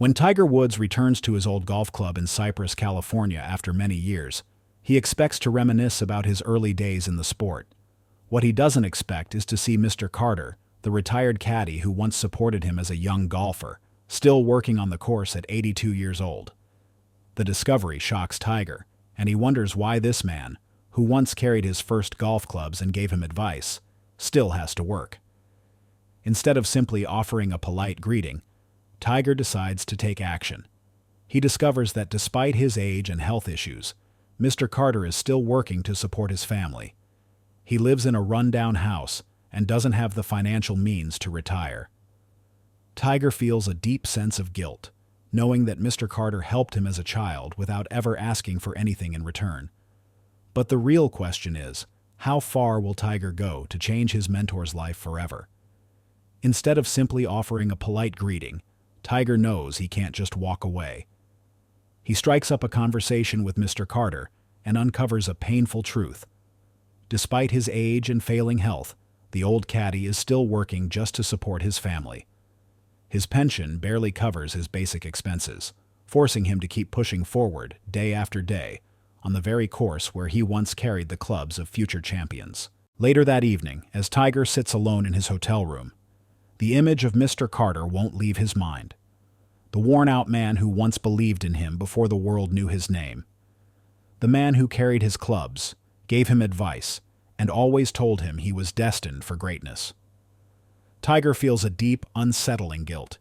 When Tiger Woods returns to his old golf club in Cypress, California after many years, he expects to reminisce about his early days in the sport. What he doesn't expect is to see Mr. Carter, the retired caddy who once supported him as a young golfer, still working on the course at 82 years old. The discovery shocks Tiger, and he wonders why this man, who once carried his first golf clubs and gave him advice, still has to work. Instead of simply offering a polite greeting, Tiger decides to take action. He discovers that despite his age and health issues, Mr. Carter is still working to support his family. He lives in a run-down house and doesn't have the financial means to retire. Tiger feels a deep sense of guilt, knowing that Mr. Carter helped him as a child without ever asking for anything in return. But the real question is, how far will Tiger go to change his mentor's life forever? Instead of simply offering a polite greeting, Tiger knows he can't just walk away. He strikes up a conversation with Mr. Carter and uncovers a painful truth. Despite his age and failing health, the old caddy is still working just to support his family. His pension barely covers his basic expenses, forcing him to keep pushing forward day after day on the very course where he once carried the clubs of future champions. Later that evening, as Tiger sits alone in his hotel room, the image of Mr. Carter won't leave his mind. The worn-out man who once believed in him before the world knew his name. The man who carried his clubs, gave him advice, and always told him he was destined for greatness. Tiger feels a deep, unsettling guilt.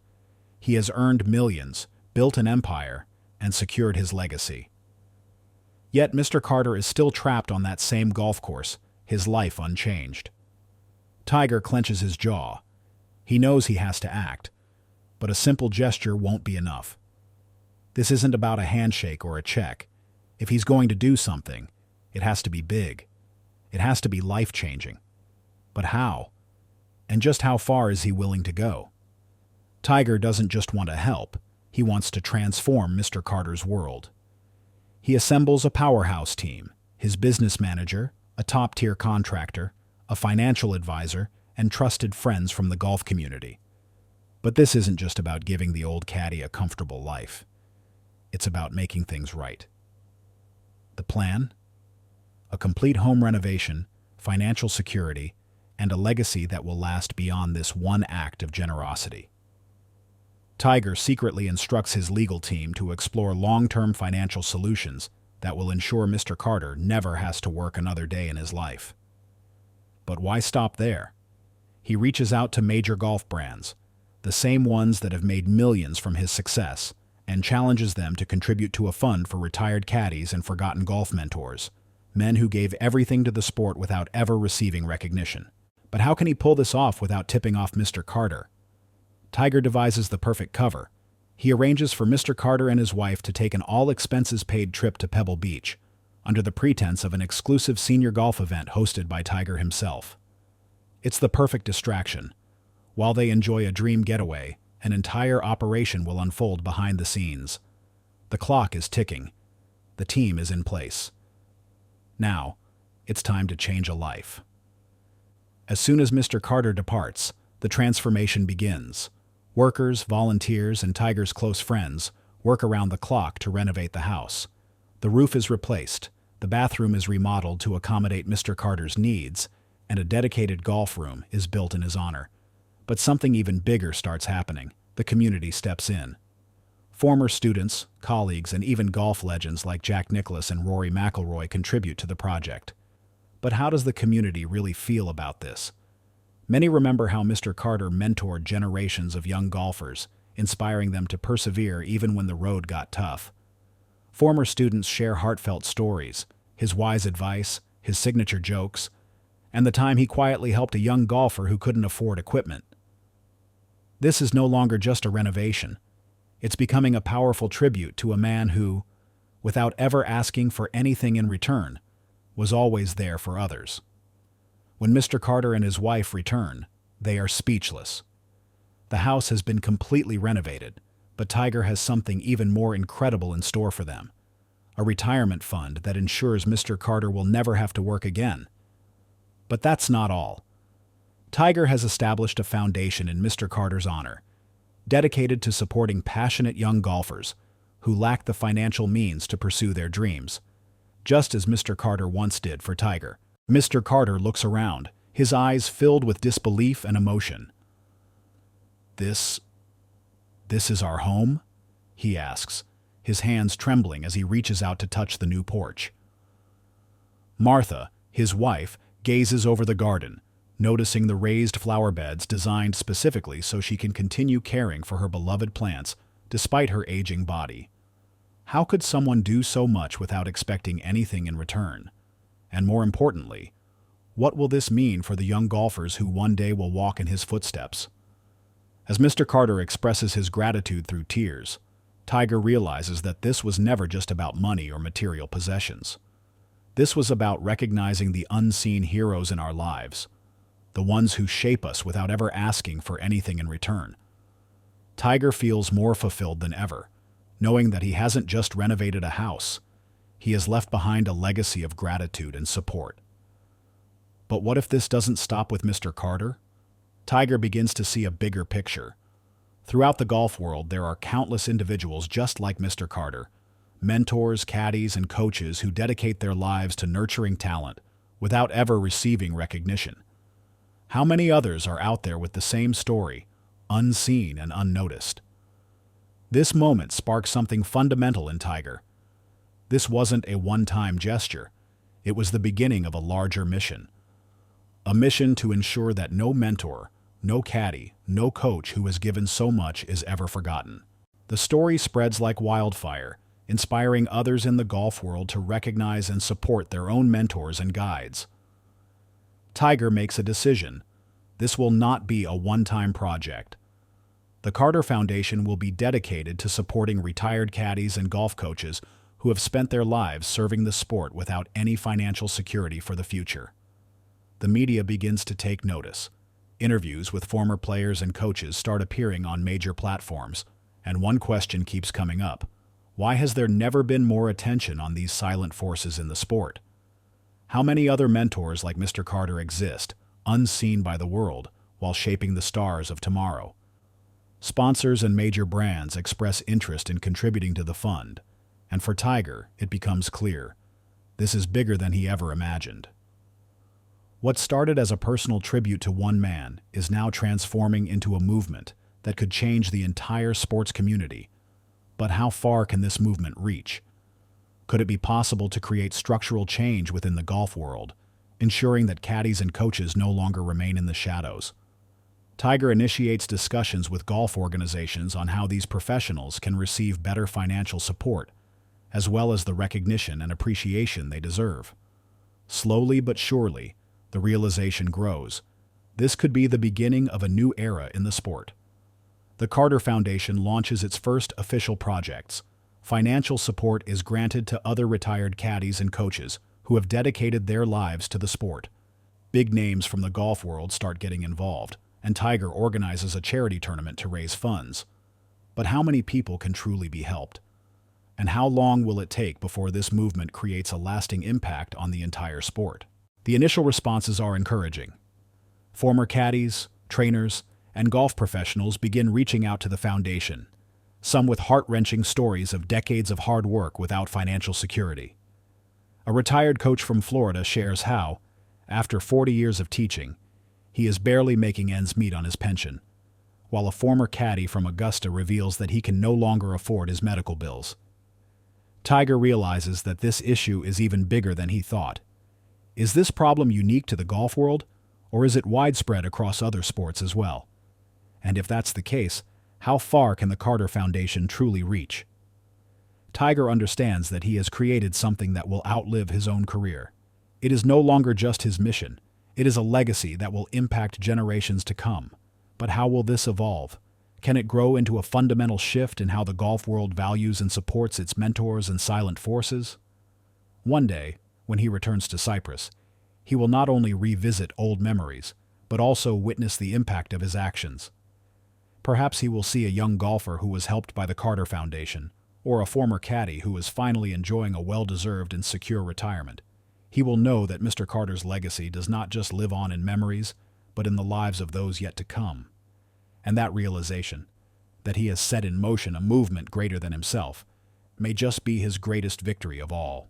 He has earned millions, built an empire, and secured his legacy. Yet Mr. Carter is still trapped on that same golf course, his life unchanged. Tiger clenches his jaw. He knows he has to act, but a simple gesture won't be enough. This isn't about a handshake or a check. If he's going to do something, it has to be big. It has to be life-changing. But how? And just how far is he willing to go? Tiger doesn't just want to help, he wants to transform Mr. Carter's world. He assembles a powerhouse team, his business manager, a top-tier contractor, a financial advisor, and trusted friends from the golf community. But this isn't just about giving the old caddy a comfortable life. It's about making things right. The plan? A complete home renovation, financial security, and a legacy that will last beyond this one act of generosity. Tiger secretly instructs his legal team to explore long-term financial solutions that will ensure Mr. Carter never has to work another day in his life. But why stop there? He reaches out to major golf brands, the same ones that have made millions from his success, and challenges them to contribute to a fund for retired caddies and forgotten golf mentors, men who gave everything to the sport without ever receiving recognition. But how can he pull this off without tipping off Mr. Carter? Tiger devises the perfect cover. He arranges for Mr. Carter and his wife to take an all-expenses-paid trip to Pebble Beach, under the pretense of an exclusive senior golf event hosted by Tiger himself. It's the perfect distraction. While they enjoy a dream getaway, an entire operation will unfold behind the scenes. The clock is ticking. The team is in place. Now, it's time to change a life. As soon as Mr. Carter departs, the transformation begins. Workers, volunteers, and Tiger's close friends work around the clock to renovate the house. The roof is replaced, the bathroom is remodeled to accommodate Mr. Carter's needs, and a dedicated golf room is built in his honor. But something even bigger starts happening. The community steps in. Former students, colleagues, and even golf legends like Jack Nicklaus and Rory McIlroy contribute to the project. But how does the community really feel about this? Many remember how Mr. Carter mentored generations of young golfers, inspiring them to persevere even when the road got tough. Former students share heartfelt stories, his wise advice, his signature jokes, and the time he quietly helped a young golfer who couldn't afford equipment. This is no longer just a renovation. It's becoming a powerful tribute to a man who, without ever asking for anything in return, was always there for others. When Mr. Carter and his wife return, they are speechless. The house has been completely renovated, but Tiger has something even more incredible in store for them. A retirement fund that ensures Mr. Carter will never have to work again. But that's not all. Tiger has established a foundation in Mr. Carter's honor. dedicated to supporting passionate young golfers who lack the financial means to pursue their dreams, just as Mr. Carter once did for Tiger. Mr. Carter looks around, his eyes filled with disbelief and emotion. This is our home?" he asks, his hands trembling as he reaches out to touch the new porch. Martha, his wife, gazes over the garden, noticing the raised flower beds designed specifically so she can continue caring for her beloved plants despite her aging body. How could someone do so much without expecting anything in return? And more importantly, what will this mean for the young golfers who one day will walk in his footsteps? As Mr. Carter expresses his gratitude through tears, Tiger realizes that this was never just about money or material possessions. This was about recognizing the unseen heroes in our lives, the ones who shape us without ever asking for anything in return. Tiger feels more fulfilled than ever, knowing that he hasn't just renovated a house, he has left behind a legacy of gratitude and support. But what if this doesn't stop with Mr. Carter? Tiger begins to see a bigger picture. Throughout the golf world, there are countless individuals just like Mr. Carter, mentors, caddies, and coaches who dedicate their lives to nurturing talent without ever receiving recognition. How many others are out there with the same story, unseen and unnoticed? This moment sparks something fundamental in Tiger. This wasn't a one-time gesture. It was the beginning of a larger mission. A mission to ensure that no mentor, no caddy, no coach who has given so much is ever forgotten. The story spreads like wildfire, inspiring others in the golf world to recognize and support their own mentors and guides. Tiger makes a decision. This will not be a one-time project. The Carter Foundation will be dedicated to supporting retired caddies and golf coaches who have spent their lives serving the sport without any financial security for the future. The media begins to take notice. Interviews with former players and coaches start appearing on major platforms, and one question keeps coming up. Why has there never been more attention on these silent forces in the sport? How many other mentors like Mr. Carter exist, unseen by the world, while shaping the stars of tomorrow? Sponsors and major brands express interest in contributing to the fund, and for Tiger, it becomes clear. This is bigger than he ever imagined. What started as a personal tribute to one man is now transforming into a movement that could change the entire sports community. But how far can this movement reach? Could it be possible to create structural change within the golf world, ensuring that caddies and coaches no longer remain in the shadows? Tiger initiates discussions with golf organizations on how these professionals can receive better financial support, as well as the recognition and appreciation they deserve. Slowly but surely, the realization grows. This could be the beginning of a new era in the sport. The Carter Foundation launches its first official projects. Financial support is granted to other retired caddies and coaches who have dedicated their lives to the sport. Big names from the golf world start getting involved, and Tiger organizes a charity tournament to raise funds. But how many people can truly be helped? And how long will it take before this movement creates a lasting impact on the entire sport? The initial responses are encouraging. Former caddies, trainers, and golf professionals begin reaching out to the foundation, some with heart-wrenching stories of decades of hard work without financial security. A retired coach from Florida shares how, after 40 years of teaching, he is barely making ends meet on his pension, while a former caddy from Augusta reveals that he can no longer afford his medical bills. Tiger realizes that this issue is even bigger than he thought. Is this problem unique to the golf world, or is it widespread across other sports as well? And if that's the case, how far can the Carter Foundation truly reach? Tiger understands that he has created something that will outlive his own career. It is no longer just his mission. It is a legacy that will impact generations to come. But how will this evolve? Can it grow into a fundamental shift in how the golf world values and supports its mentors and silent forces? One day, when he returns to Cyprus, he will not only revisit old memories, but also witness the impact of his actions. Perhaps he will see a young golfer who was helped by the Carter Foundation, or a former caddy who is finally enjoying a well-deserved and secure retirement. He will know that Mr. Carter's legacy does not just live on in memories, but in the lives of those yet to come. And that realization, that he has set in motion a movement greater than himself, may just be his greatest victory of all.